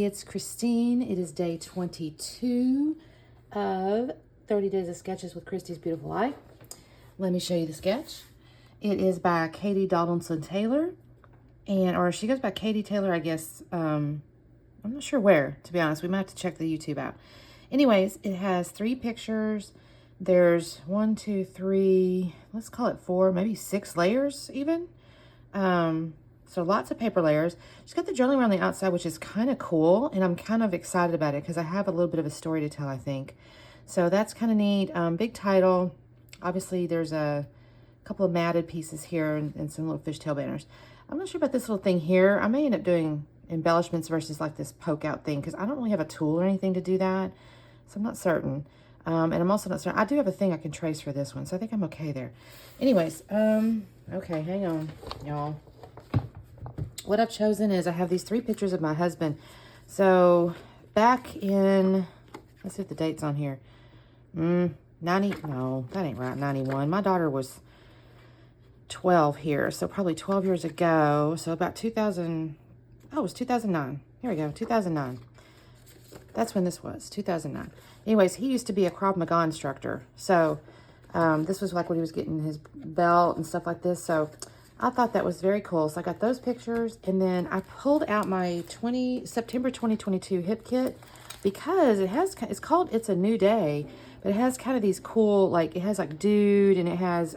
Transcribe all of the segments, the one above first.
everybody, it's Christine. It is day 22 of 30 Days of Sketches with Christy's Beautiful Life. Let me show you the sketch. It is by Katie Donaldson Taylor, or she goes by Katie Taylor, I guess. I'm not sure where, to be honest. We might have to check the YouTube out. Anyways, it has 3 pictures. There's 1, 2, 3, let's call it 4, maybe 6 layers even. So lots of paper layers. She's got the journaling around the outside, which is kind of cool, and I'm kind of excited about it because I have a little bit of a story to tell, I think. So that's kind of neat. Big title. Obviously, there's a couple of matted pieces here and some little fishtail banners. I'm not sure about this little thing here. I may end up doing embellishments versus like this poke out thing because I don't really have a tool or anything to do that, so I'm not certain. And I'm also not certain. I do have a thing I can trace for this one, so I think I'm okay there. Anyways, okay, hang on, y'all. What I've chosen is I have these 3 pictures of my husband. So back in, let's see if the date's on here. 90, no, that ain't right, 91. My daughter was 12 here, so probably 12 years ago. So about 2000, oh, it was 2009. Here we go, 2009. That's when this was, 2009. Anyways, he used to be a Krav Maga instructor. So this was like when he was getting his belt and stuff like this. So I thought that was very cool. So I got those pictures, and then I pulled out my September 2022 hip kit because it's called It's a New Day, but it has kind of these cool, like, it has like dude, and it has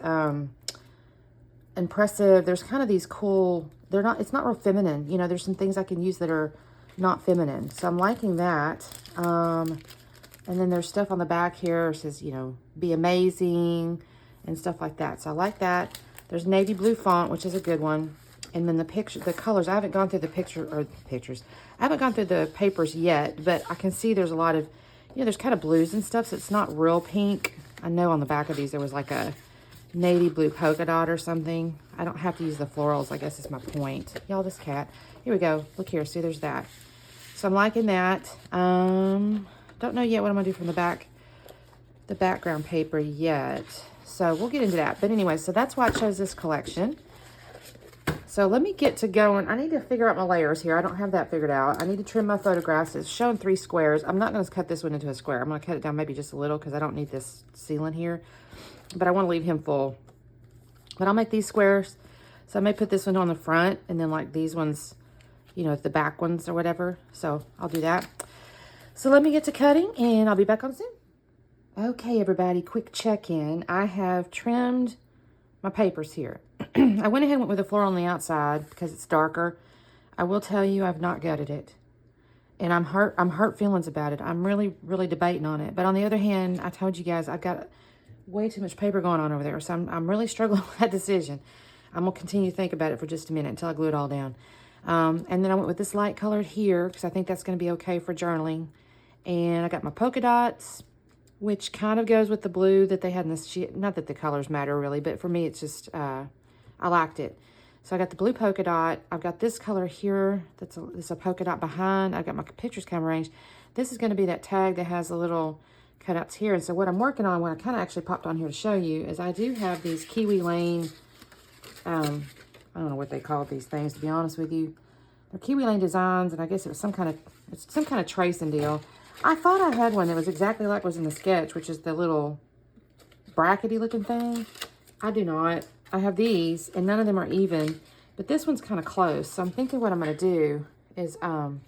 impressive. There's kind of these cool, it's not real feminine. You know, there's some things I can use that are not feminine. So I'm liking that. And then there's stuff on the back here. It says, you know, be amazing and stuff like that. So I like that. There's navy blue font, which is a good one. And then the colors, I haven't gone through the pictures. I haven't gone through the papers yet, but I can see there's a lot of, you know, there's kind of blues and stuff, so it's not real pink. I know on the back of these there was like a navy blue polka dot or something. I don't have to use the florals, I guess is my point. Y'all, this cat. Here we go. Look here. See, there's that. So I'm liking that. Don't know yet what I'm going to do from the background paper yet. So we'll get into that. But anyway, so that's why I chose this collection. So let me get to going. I need to figure out my layers here. I don't have that figured out. I need to trim my photographs. It's showing 3 squares. I'm not going to cut this one into a square. I'm going to cut it down maybe just a little because I don't need this ceiling here. But I want to leave him full. But I'll make these squares. So I may put this one on the front and then like these ones, you know, the back ones or whatever. So I'll do that. So let me get to cutting and I'll be back on soon. Okay, everybody, quick check-in. I have trimmed my papers here. I went ahead and went with the floral on the outside because it's darker. I will tell you I've not gutted it. And I'm hurt feelings about it. I'm really, really debating on it. But on the other hand, I told you guys I've got way too much paper going on over there. So I'm really struggling with that decision. I'm going to continue to think about it for just a minute until I glue it all down. And then I went with this light colored here because I think that's going to be okay for journaling. And I got my polka dots, which kind of goes with the blue that they had in this sheet. Not that the colors matter really, but for me, it's just, I liked it. So I got the blue polka dot. I've got this color here. That's a polka dot behind. I've got my pictures kind of arranged. This is going to be that tag that has the little cutouts here. And so what I'm working on, what I kind of actually popped on here to show you, is I do have these Kiwi Lane, I don't know what they call these things, to be honest with you. They're Kiwi Lane designs, and I guess it's some kind of tracing deal. I thought I had one that was exactly like was in the sketch, which is the little brackety looking thing. I do not. I have these, and none of them are even, but this one's kind of close. So I'm thinking what I'm going to do is kind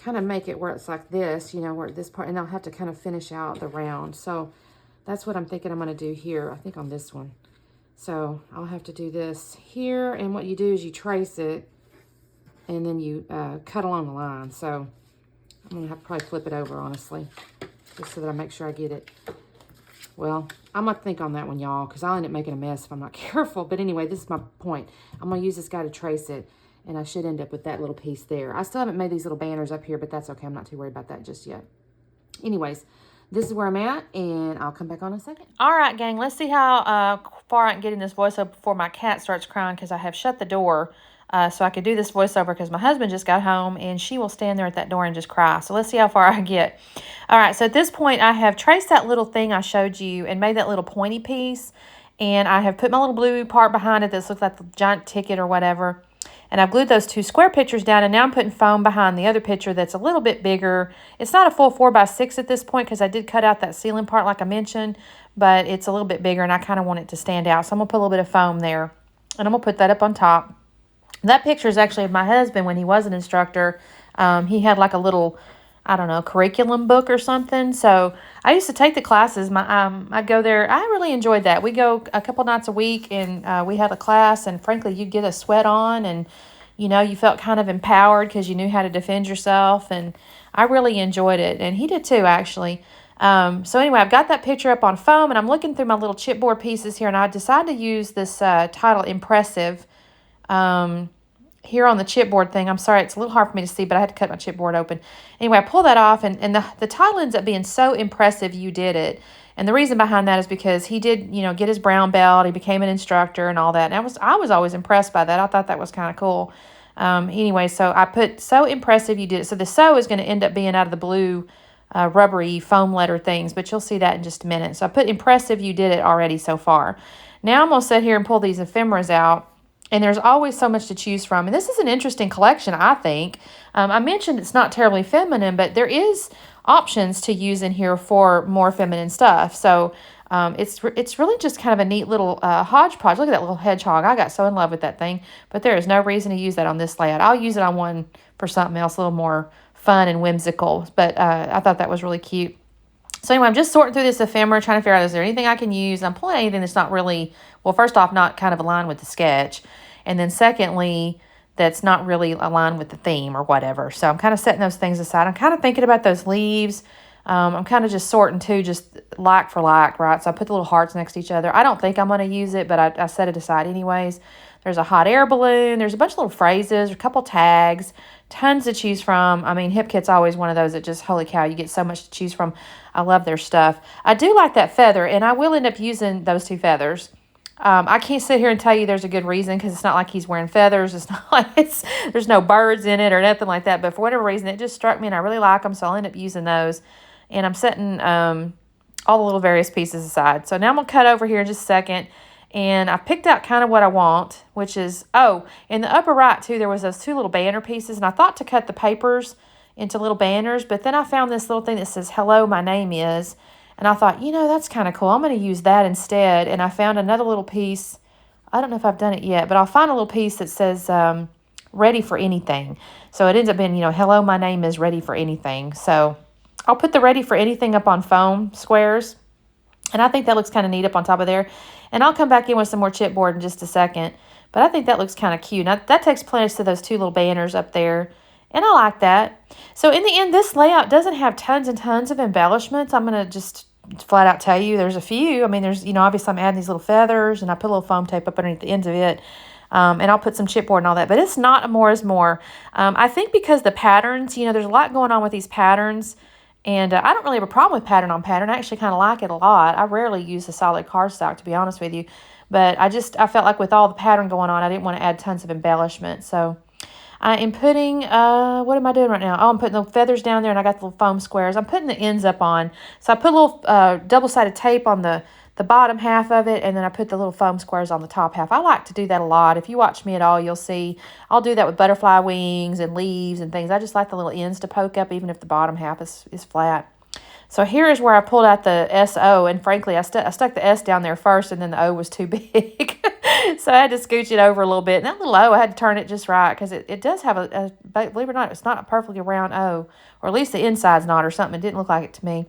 of make it where it's like this, you know, where this part, and I'll have to kind of finish out the round. So that's what I'm thinking I'm going to do here, I think on this one. So I'll have to do this here, and what you do is you trace it, and then you cut along the line. So I'm going to have to probably flip it over, honestly, just so that I make sure I get it. Well, I'm going to think on that one, y'all, because I'll end up making a mess if I'm not careful. But anyway, this is my point. I'm going to use this guy to trace it, and I should end up with that little piece there. I still haven't made these little banners up here, but that's okay. I'm not too worried about that just yet. Anyways, this is where I'm at, and I'll come back on in a second. All right, gang, let's see how far I can get in this voiceover before my cat starts crying because I have shut the door. So I could do this voiceover because my husband just got home and she will stand there at that door and just cry. So let's see how far I get. All right, so at this point, I have traced that little thing I showed you and made that little pointy piece. And I have put my little blue part behind it that looks like the giant ticket or whatever. And I've glued those two square pictures down, and now I'm putting foam behind the other picture that's a little bit bigger. It's not a full 4x6 at this point because I did cut out that ceiling part like I mentioned, but it's a little bit bigger, and I kind of want it to stand out. So I'm going to put a little bit of foam there, and I'm going to put that up on top. That picture is actually of my husband when he was an instructor. He had like a little, I don't know, curriculum book or something. So I used to take the classes. I'd go there. I really enjoyed that. We go a couple nights a week, and we had a class, and frankly, you'd get a sweat on, and you felt kind of empowered because you knew how to defend yourself, and I really enjoyed it, and he did too, actually. So anyway, I've got that picture up on foam, and I'm looking through my little chipboard pieces here, and I decided to use this title Impressive here on the chipboard thing. I'm sorry, it's a little hard for me to see, but I had to cut my chipboard open. Anyway, I pull that off, and the title ends up being So Impressive You Did It. And the reason behind that is because he did, get his brown belt. He became an instructor and all that. And I was always impressed by that. I thought that was kind of cool. Anyway, so I put So Impressive You Did It. So the so is going to end up being out of the blue rubbery foam letter things, but you'll see that in just a minute. So I put Impressive You Did It already so far. Now I'm going to sit here and pull these ephemeras out. And there's always so much to choose from. And this is an interesting collection, I think. I mentioned it's not terribly feminine, but there is options to use in here for more feminine stuff. So it's really just kind of a neat little hodgepodge. Look at that little hedgehog. I got so in love with that thing. But there is no reason to use that on this layout. I'll use it on one for something else, a little more fun and whimsical. But I thought that was really cute. So anyway, I'm just sorting through this ephemera, trying to figure out, is there anything I can use? I'm pulling anything that's not really, well, first off, not kind of aligned with the sketch. And then secondly, that's not really aligned with the theme or whatever. So I'm kind of setting those things aside. I'm kind of thinking about those leaves. I'm kind of just sorting too, just like for like, right? So I put the little hearts next to each other. I don't think I'm going to use it, but I set it aside anyways. There's a hot air balloon. There's a bunch of little phrases, a couple tags, tons to choose from. I mean, Hip Kit's always one of those that just, holy cow, you get so much to choose from. I love their stuff. I do like that feather, and I will end up using those two feathers. I can't sit here and tell you there's a good reason because it's not like he's wearing feathers. It's not like there's no birds in it or nothing like that. But for whatever reason, it just struck me, and I really like them, so I'll end up using those. And I'm setting all the little various pieces aside. So now I'm going to cut over here in just a second. And I picked out kind of what I want, which is, in the upper right, too, there was those two little banner pieces. And I thought to cut the papers into little banners. But then I found this little thing that says, "Hello, my name is." And I thought, that's kind of cool. I'm going to use that instead. And I found another little piece. I don't know if I've done it yet, but I'll find a little piece that says ready for anything. So it ends up being, "Hello, my name is ready for anything." So I'll put the ready for anything up on foam squares. And I think that looks kind of neat up on top of there. And I'll come back in with some more chipboard in just a second. But I think that looks kind of cute. Now, that takes place to those two little banners up there. And I like that. So in the end, this layout doesn't have tons and tons of embellishments. I'm going to just flat out tell you there's a few. I mean, there's, obviously I'm adding these little feathers, and I put a little foam tape up underneath the ends of it. And I'll put some chipboard and all that. But it's not a more is more. I think because the patterns, there's a lot going on with these patterns. And I don't really have a problem with pattern on pattern. I actually kind of like it a lot. I rarely use a solid cardstock, to be honest with you. But I felt like with all the pattern going on, I didn't want to add tons of embellishment. So I am putting, what am I doing right now? Oh, I'm putting the feathers down there, and I got the little foam squares. I'm putting the ends up on. So I put a little double-sided tape on the bottom half of it, and then I put the little foam squares on the top half. I like to do that a lot. If you watch me at all, you'll see I'll do that with butterfly wings and leaves and things. I just like the little ends to poke up, even if the bottom half is flat. So here is where I pulled out the S-O, and frankly, I stuck the S down there first, and then the O was too big. So I had to scooch it over a little bit. And that little O, I had to turn it just right, because it does have believe it or not, it's not a perfectly round O, or at least the inside's not or something. It didn't look like it to me.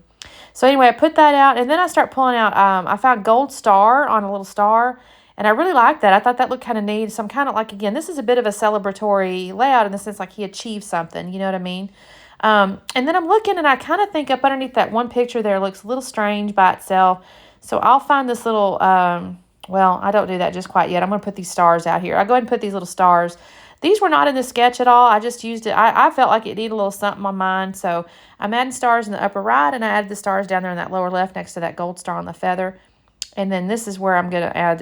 So anyway, I put that out, and then I start pulling out, I found gold star on a little star, and I really liked that. I thought that looked kind of neat. So I'm kind of like, again, this is a bit of a celebratory layout in the sense like he achieved something, you know what I mean? And then I'm looking, and I kind of think up underneath that one picture there looks a little strange by itself. So I'll find this little, well, I don't do that just quite yet. I'm going to put these stars out here. I'll go ahead and put these little stars. These were not in the sketch at all. I just used it. I felt like it needed a little something on mine. So I'm adding stars in the upper right, and I added the stars down there in that lower left next to that gold star on the feather. And then this is where I'm going to add,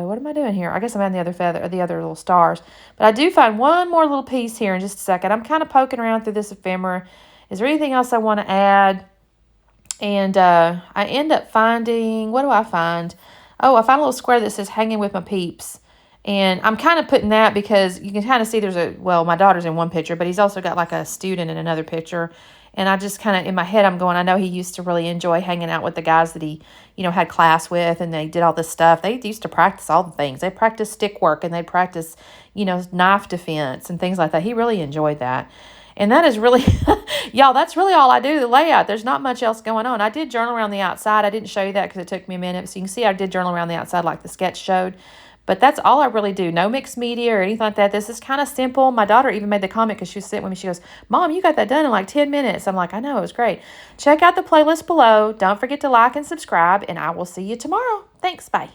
what am I doing here? I guess I'm adding the other feather, the other little stars. But I do find one more little piece here in just a second. I'm kind of poking around through this ephemera. Is there anything else I want to add? And I end up finding, what do I find? Oh, I find a little square that says hanging with my peeps. And I'm kind of putting that because you can kind of see well, my daughter's in one picture, but he's also got like a student in another picture. And I just kind of, in my head, I'm going, I know he used to really enjoy hanging out with the guys that he, had class with, and they did all this stuff. They used to practice all the things. They practiced stick work, and they practiced, knife defense and things like that. He really enjoyed that. And that is really, y'all, that's really all I do, the layout. There's not much else going on. I did journal around the outside. I didn't show you that because it took me a minute. So you can see I did journal around the outside like the sketch showed. But that's all I really do. No mixed media or anything like that. This is kind of simple. My daughter even made the comment because she was sitting with me. She goes, Mom, you got that done in like 10 minutes. I'm like, I know, it was great. Check out the playlist below. Don't forget to like and subscribe, and I will see you tomorrow. Thanks. Bye.